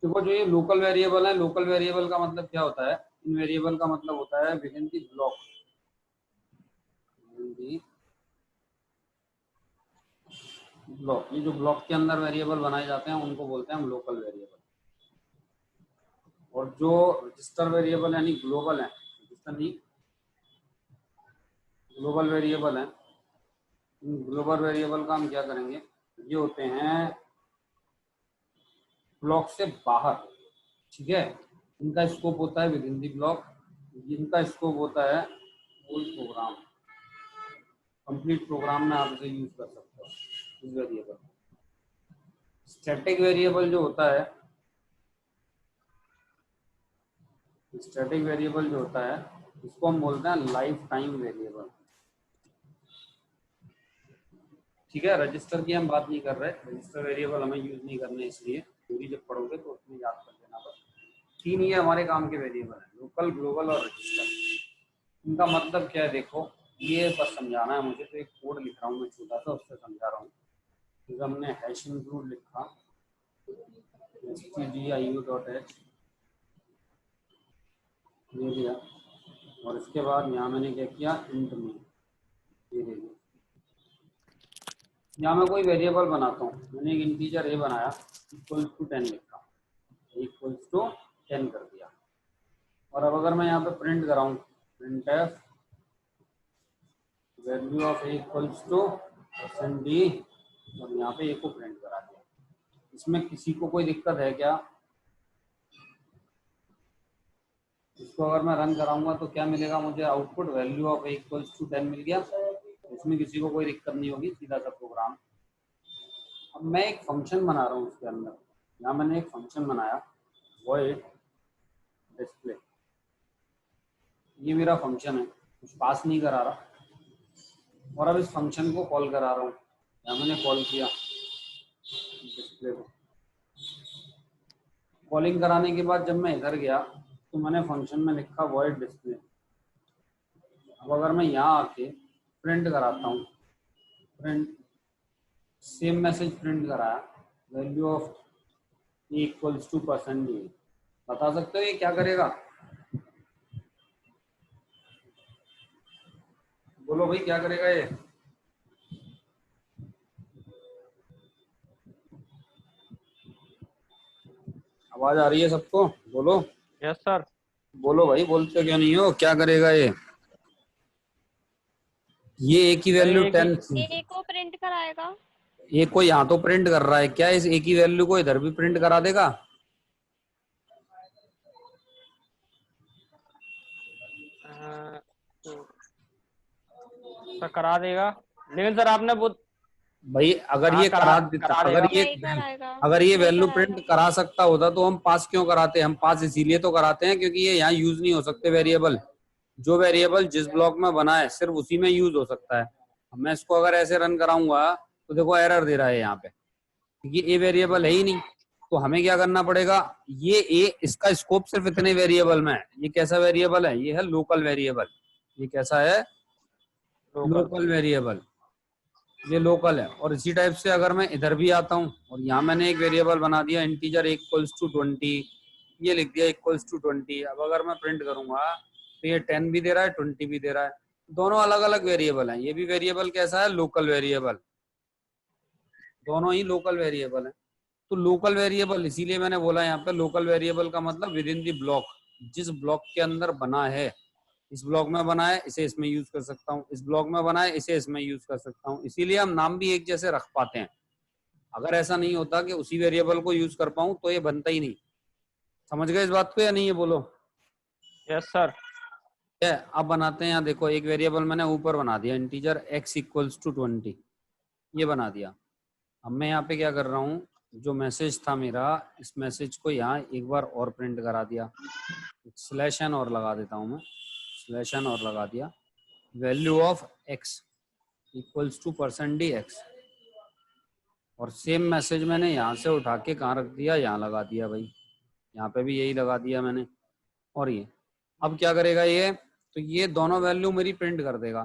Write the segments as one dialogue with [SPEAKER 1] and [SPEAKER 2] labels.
[SPEAKER 1] देखो जो ये लोकल वेरिएबल है, लोकल वेरिएबल का मतलब क्या होता है, इन वेरिएबल का मतलब होता है with in the block, block. ये जो ब्लॉक के अंदर वेरिएबल बनाए जाते हैं उनको बोलते हैं हम लोकल वेरिएबल। और जो रजिस्टर वेरिएबल यानी ग्लोबल है, रजिस्टर नहीं ग्लोबल वेरिएबल है, इन ग्लोबल वेरिएबल का हम क्या करेंगे, ये होते हैं ब्लॉक से बाहर, ठीक है। इनका स्कोप होता है विद इन दी ब्लॉक, इनका स्कोप होता है होल प्रोग्राम, कंप्लीट प्रोग्राम में आप इसे यूज कर सकते हो इस वेरिएबल। स्टैटिक वेरिएबल जो होता है, स्टैटिक वेरिएबल जो होता है इसको हम बोलते हैं लाइफ टाइम वेरिएबल, ठीक है। रजिस्टर की हम बात नहीं कर रहे, रजिस्टर वेरिएबल हमें यूज नहीं करने, इसलिए थ्योरी जब पढ़ोगे तो उसमें याद कर लेना बस। तीन ये हमारे काम के वेरिएबल हैं, लोकल, ग्लोबल और रजिस्टर। इनका मतलब क्या है देखो, ये बस समझाना है मुझे, तो एक कोड लिख रहा हूँ मैं छोटा सा, उससे समझा रहा हूँ। जैसे हमने हैश इंक्लूड लिखा, stdio.h ये दिया, और इसके बाद यहाँ मैंने क्या किया, इंट में ये दे दिया। यहाँ मैं कोई वेरिएबल बनाता हूँ, मैंने एक इंटीजर ए बनाया, इक्वल टू 10 लिखा, इक्वल्स टू 10 कर दिया। और अब अगर मैं यहाँ पे प्रिंट कराऊँ, printf value of A equals to %d, और यहाँ पे ए को प्रिंट करा दिया। इसमें किसी को कोई दिक्कत है क्या? इसको अगर मैं रन कराऊंगा तो क्या मिलेगा मुझे output, value of A equals to 10 मिल गया। इसमें किसी को कोई दिक्कत नहीं होगी, सीधा सा प्रोग्राम। अब मैं एक फंक्शन बना रहा हूँ उसके अंदर, यहाँ मैंने एक फंक्शन बनाया void डिस्प्ले, ये मेरा फंक्शन है, कुछ पास नहीं करा रहा। और अब इस फंक्शन को कॉल करा रहा हूँ, यहाँ मैंने कॉल किया डिस्प्ले को। कॉलिंग कराने के बाद जब मैं इधर गया तो मैंने फंक्शन में लिखा void डिस्प्ले। अब अगर मैं यहाँ आके प्रिंट कराता हूँ, प्रिंट सेम मैसेज प्रिंट कराया, value of A equals to %d, बता सकते हो ये क्या करेगा? बोलो भाई क्या करेगा ये? आवाज आ रही है सबको? बोलो।
[SPEAKER 2] Yes sir.
[SPEAKER 1] बोलो भाई, बोलते क्यों नहीं हो? क्या करेगा ये ए की वैल्यू 10 थी,
[SPEAKER 3] ए को प्रिंट कराएगा।
[SPEAKER 1] ए को यहाँ तो प्रिंट कर रहा है, क्या इस ए की वैल्यू को इधर भी प्रिंट करा देगा?
[SPEAKER 2] सर करा देगा, लेकिन सर आपने वो
[SPEAKER 1] भाई अगर ये करा देता, अगर ये वैल्यू प्रिंट करा सकता होता तो हम पास क्यों कराते? हम पास इसीलिए तो कराते हैं क्योंकि ये यहाँ यूज नहीं हो सकते वेरिएबल। जो वेरिएबल जिस ब्लॉक में बना है सिर्फ उसी में यूज हो सकता है। मैं इसको अगर ऐसे रन कराऊंगा तो देखो एरर दे रहा है यहाँ पे, क्योंकि ए वेरिएबल है ही नहीं। तो हमें क्या करना पड़ेगा, ये ए, इसका स्कोप सिर्फ इतने वेरिएबल में है। ये कैसा वेरिएबल है? ये है लोकल वेरिएबल। ये कैसा है? लोकल वेरिएबल, ये लोकल है। और इसी टाइप से अगर मैं इधर भी आता हूँ और यहाँ मैंने एक वेरिएबल बना दिया इंटीजर इक्वल्स टू 20, ये लिख दिया इक्वल्स टू 20। अब अगर मैं प्रिंट करूंगा तो ये 10 भी दे रहा है, 20 भी दे रहा है, दोनों अलग अलग वेरिएबल हैं। ये भी वेरिएबल कैसा है? लोकल वेरिएबल, दोनों ही लोकल वेरिएबल है। तो लोकल वेरिएबल इसीलिए मैंने बोला यहाँ पे लोकल वेरिएबल का मतलब विद इन दी ब्लॉक, जिस ब्लॉक के अंदर बना है, इस ब्लॉक में बना है इसे इसमें यूज कर सकता हूँ, इस ब्लॉक में बना है इसे इसमें यूज कर सकता हूँ। इसीलिए हम नाम भी एक जैसे रख पाते हैं। अगर ऐसा नहीं होता कि उसी वेरिएबल को यूज कर पाऊं तो ये बनता ही नहीं। समझ गए इस बात को या नहीं? ये बोलो।
[SPEAKER 2] Yes sir.
[SPEAKER 1] अब बनाते हैं, यहाँ देखो एक वेरिएबल मैंने ऊपर बना दिया इंटीजर x इक्वल्स टू 20, ये बना दिया। अब मैं यहाँ पे क्या कर रहा हूँ, जो मैसेज था मेरा, इस मैसेज को यहाँ एक बार और प्रिंट करा दिया, /n और लगा देता हूँ मैं, /n और लगा दिया, value of x equals to %d x। और सेम मैसेज मैंने यहाँ से उठा के कहाँ रख दिया, यहाँ लगा दिया भाई, यहाँ पे भी यही लगा दिया मैंने। और ये अब क्या करेगा ये, तो ये दोनों वैल्यू मेरी प्रिंट कर देगा।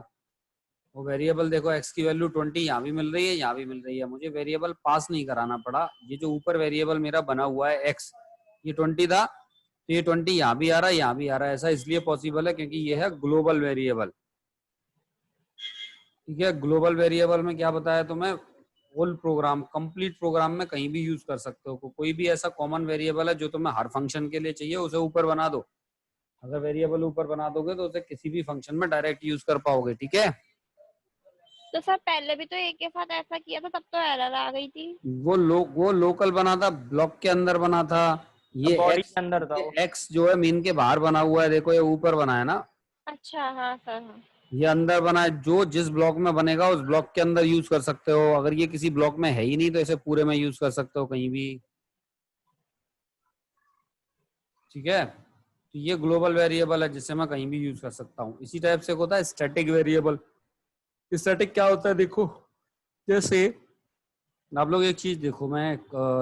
[SPEAKER 1] वो वेरिएबल देखो x की वैल्यू 20 यहाँ भी मिल रही है, यहाँ भी मिल रही है, मुझे वेरिएबल पास नहीं कराना पड़ा। ये जो ऊपर वेरिएबल मेरा बना हुआ है x, ये 20 था, तो ये 20 यहाँ भी आ रहा है, यहाँ भी आ रहा है। ऐसा इसलिए पॉसिबल है क्योंकि ये है ग्लोबल वेरिएबल। ठीक है, ग्लोबल वेरिएबल में क्या बताया तुम्हें, होल प्रोग्राम, कंप्लीट प्रोग्राम में कहीं भी यूज कर सकते हो। कोई भी ऐसा कॉमन वेरिएबल है जो तुम्हें हर फंक्शन के लिए चाहिए, उसे ऊपर बना दो। अगर वेरिएबल ऊपर बना दोगे तो उसे किसी भी फंक्शन में डायरेक्ट यूज कर पाओगे। ठीक है,
[SPEAKER 3] तो सर पहले भी तो एक के साथ ऐसा किया था, तब तो एरर आ गई थी।
[SPEAKER 1] वो लोकल बना था, ब्लॉक के अंदर बना था। ये
[SPEAKER 2] बॉडी
[SPEAKER 1] एक्स,
[SPEAKER 2] के अंदर था वो।
[SPEAKER 1] ये एक्स जो है मीन के बाहर बना हुआ है, देखो ये ऊपर बना है ना,
[SPEAKER 3] अच्छा हाँ सर हाँ।
[SPEAKER 1] ये अंदर बना है। जो जिस ब्लॉक में बनेगा उस ब्लॉक के अंदर यूज कर सकते हो। अगर ये किसी ब्लॉक में है ही नहीं तो इसे पूरे में यूज कर सकते हो कहीं भी। ठीक है, तो ये ग्लोबल वेरिएबल है जिसे मैं कहीं भी यूज कर सकता हूँ। इसी टाइप से होता है स्टैटिक वेरिएबल। स्टैटिक क्या होता है देखो, जैसे आप लोग एक चीज देखो, मैं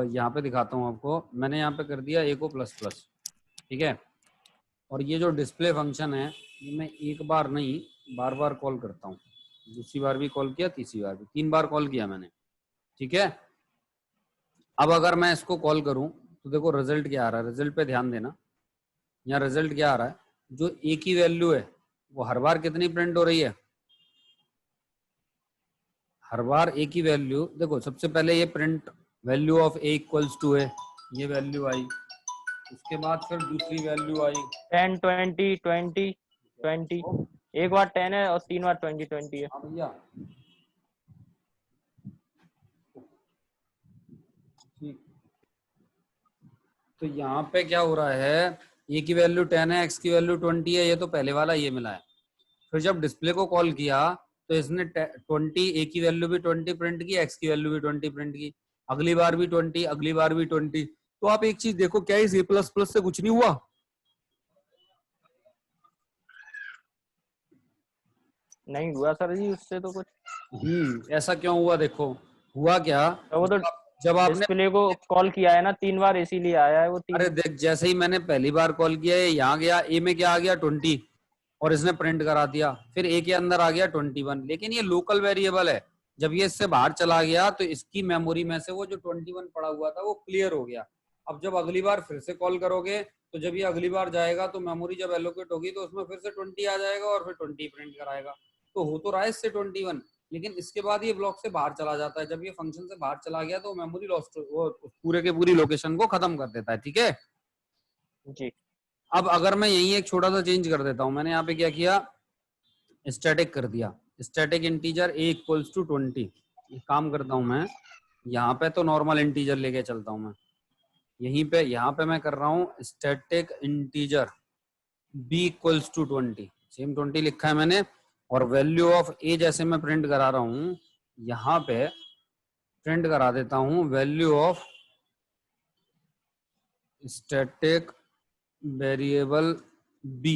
[SPEAKER 1] यहाँ पे दिखाता हूँ आपको। मैंने यहाँ पे कर दिया ए को प्लस प्लस, ठीक है, और ये जो डिस्प्ले फंक्शन है ये मैं एक बार नहीं बार बार कॉल करता हूँ। दूसरी बार भी कॉल किया, तीसरी बार भी, 3 बार कॉल किया मैंने। ठीक है, अब अगर मैं इसको कॉल करूं तो देखो रिजल्ट क्या आ रहा है, रिजल्ट पे ध्यान देना। यहाँ रिजल्ट क्या आ रहा है, जो ए की वैल्यू है वो हर बार कितनी प्रिंट हो रही है, हर बार ए की वैल्यू। देखो सबसे पहले ये print value of A equals to है, ये वैल्यू आई। उसके बाद फिर दूसरी वैल्यू आई
[SPEAKER 2] 10 20 20 20। एक बार 10 है और 3 बार 20 20 है।
[SPEAKER 1] हाँ भैया, ठीक। तो यहाँ पे क्या हो रहा है, ए की वैल्यू 10 है, एक्स की वैल्यू 20 है, ये तो पहले वाला ये मिला है। फिर जब डिस्प्ले को कॉल किया तो इसने 20, ए की वैल्यू भी 20 प्रिंट की, एक्स की वैल्यू भी 20 प्रिंट की, अगली बार भी 20, अगली बार भी 20। तो आप एक चीज देखो, क्या इस ए प्लस प्लस से कुछ नहीं हुआ?
[SPEAKER 2] नहीं हुआ सर जी उससे तो कुछ।
[SPEAKER 1] ऐसा क्यों हुआ देखो, हुआ क्या,
[SPEAKER 2] तो वो तो
[SPEAKER 1] जब आपने,
[SPEAKER 2] डिस्प्ले को कॉल किया है ना 3 बार, इसीलिए आया है वो 3।
[SPEAKER 1] अरे देख जैसे ही मैंने पहली बार कॉल किया है यहाँ गया, ए में क्या आ गया 20 और इसने प्रिंट करा दिया, फिर ए के अंदर आ गया 21। लेकिन ये लोकल वेरिएबल है, जब ये इससे बाहर चला गया तो इसकी मेमोरी में से वो जो 21 पड़ा हुआ था वो क्लियर हो गया। अब जब अगली बार फिर से कॉल करोगे तो जब ये अगली बार जाएगा तो मेमोरी जब एलोकेट होगी तो उसमें फिर से 20 आ जाएगा और फिर 20 प्रिंट कराएगा। तो हो तो रहा है इससे 21, लेकिन इसके बाद ये ब्लॉक से बाहर चला जाता है। जब ये फंक्शन से बाहर चला गया तो मेमोरी लॉस्ट, वो पूरे के पूरी लोकेशन को खत्म कर देता है। ठीक है,
[SPEAKER 2] जी।
[SPEAKER 1] अब अगर मैं यही एक छोटा सा चेंज कर देता हूं, मैंने यहाँ पे क्या किया, स्टैटिक कर दिया, static integer A equals to 20। काम करता हूं मैं, यहाँ पे तो नॉर्मल इंटीजर लेके चलता हूं मैं, यहीं पे यहाँ पे मैं कर रहा हूँ static integer B equals to 20, same 20 लिखा है मैंने, और वैल्यू ऑफ ए जैसे मैं प्रिंट करा रहा हूँ, यहाँ पे प्रिंट करा देता हूँ value of static variable B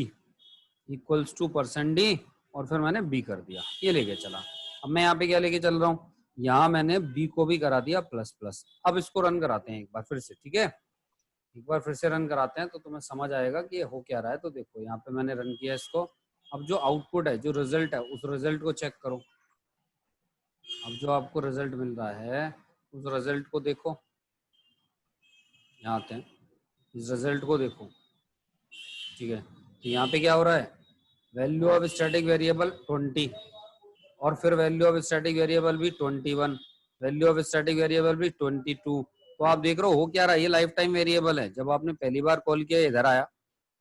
[SPEAKER 1] equals to %d, और फिर मैंने b कर दिया, ये लेके चला। अब मैं यहाँ पे क्या लेके चल रहा हूँ, यहाँ मैंने b को भी करा दिया प्लस प्लस। अब इसको रन कराते हैं एक बार फिर से। ठीक है, एक बार फिर से रन कराते हैं तो तुम्हें समझ आएगा कि ये हो क्या रहा है। तो देखो यहाँ पे मैंने रन किया इसको, अब जो आउटपुट है, जो रिजल्ट है, उस रिजल्ट को चेक करो। अब जो आपको रिजल्ट मिल रहा है उस रिजल्ट को देखो, यहाँ आते हैं, इस रिजल्ट को देखो। ठीक है, तो यहाँ पे क्या हो रहा है, वैल्यू ऑफ स्टैटिक वेरिएबल 20 और फिर वैल्यू ऑफ स्टैटिक वेरिएबल भी 21, वैल्यू ऑफ स्टैटिक वेरिएबल भी 22। तो आप देख रहे हो क्या रहा है, ये लाइफ टाइम वेरिएबल है। जब आपने पहली बार कॉल किया इधर आया,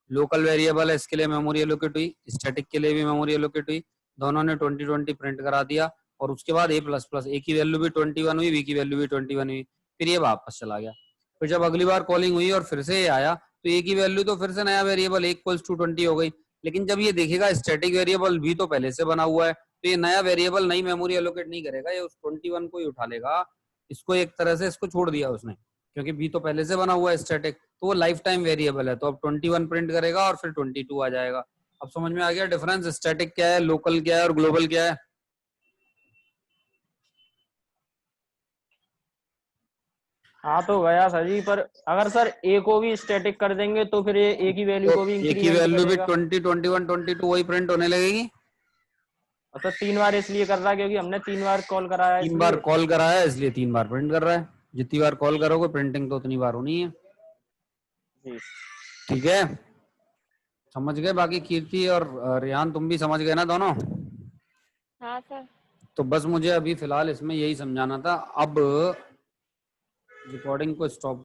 [SPEAKER 1] लोकल वेरिएबल है, इसके लिए मेमोरी एलोकेट हुई, स्टैटिक के लिए भी मेमोरी एलोकेट हुई, दोनों ने 20 प्रिंट करा दिया, और उसके बाद ए प्लस प्लस, ए की वैल्यू भी 21 हुई, बी की वैल्यू भी 21 हुई, फिर ये वापस चला गया। फिर जब अगली बार कॉलिंग हुई और फिर से ये आया तो ए की वैल्यू तो फिर से नया वेरिएबल इक्वल्स टू 20 हो गई। लेकिन जब ये देखेगा स्टैटिक वेरिएबल भी तो पहले से बना हुआ है, तो ये नया वेरिएबल नई मेमोरी एलोकेट नहीं करेगा, ये उस 21 को ही उठा लेगा। इसको एक तरह से इसको छोड़ दिया उसने, क्योंकि बी तो पहले से बना हुआ है स्टैटिक, तो वो लाइफ टाइम वेरिएबल है। तो अब 21 प्रिंट करेगा और फिर 22 आ जाएगा। अब समझ में आ गया डिफरेंस, स्टैटिक क्या है, लोकल क्या है और ग्लोबल क्या है?
[SPEAKER 2] हाँ तो गया सर जी, पर अगर सर ए को भी स्टैटिक कर देंगे तो फिर ये ए की वैल्यू को भी
[SPEAKER 1] ए की
[SPEAKER 2] इंक्रीमेंट
[SPEAKER 1] वैल्यू भी
[SPEAKER 2] करेगा।
[SPEAKER 1] 20, 21, 22 वही प्रिंट होने लगेगी।
[SPEAKER 2] और सर 3 बार इसलिए कर रहा है क्योंकि हमने 3 बार कॉल कराया
[SPEAKER 1] 3 बार
[SPEAKER 2] इसलिए।
[SPEAKER 1] कॉल कराया इसलिए 3 बार प्रिंट कर रहा है। जितनी बार कॉल करोगे प्रिंटिंग तो उतनी बार होनी है।
[SPEAKER 2] जी
[SPEAKER 1] ठीक है, समझ गए? बाकी कीर्ति और रेहान तुम भी समझ गए ना दोनों?
[SPEAKER 3] हाँ सर।
[SPEAKER 1] तो बस मुझे अभी फिलहाल इसमें यही समझाना था। अब रिकॉर्डिंग को स्टॉप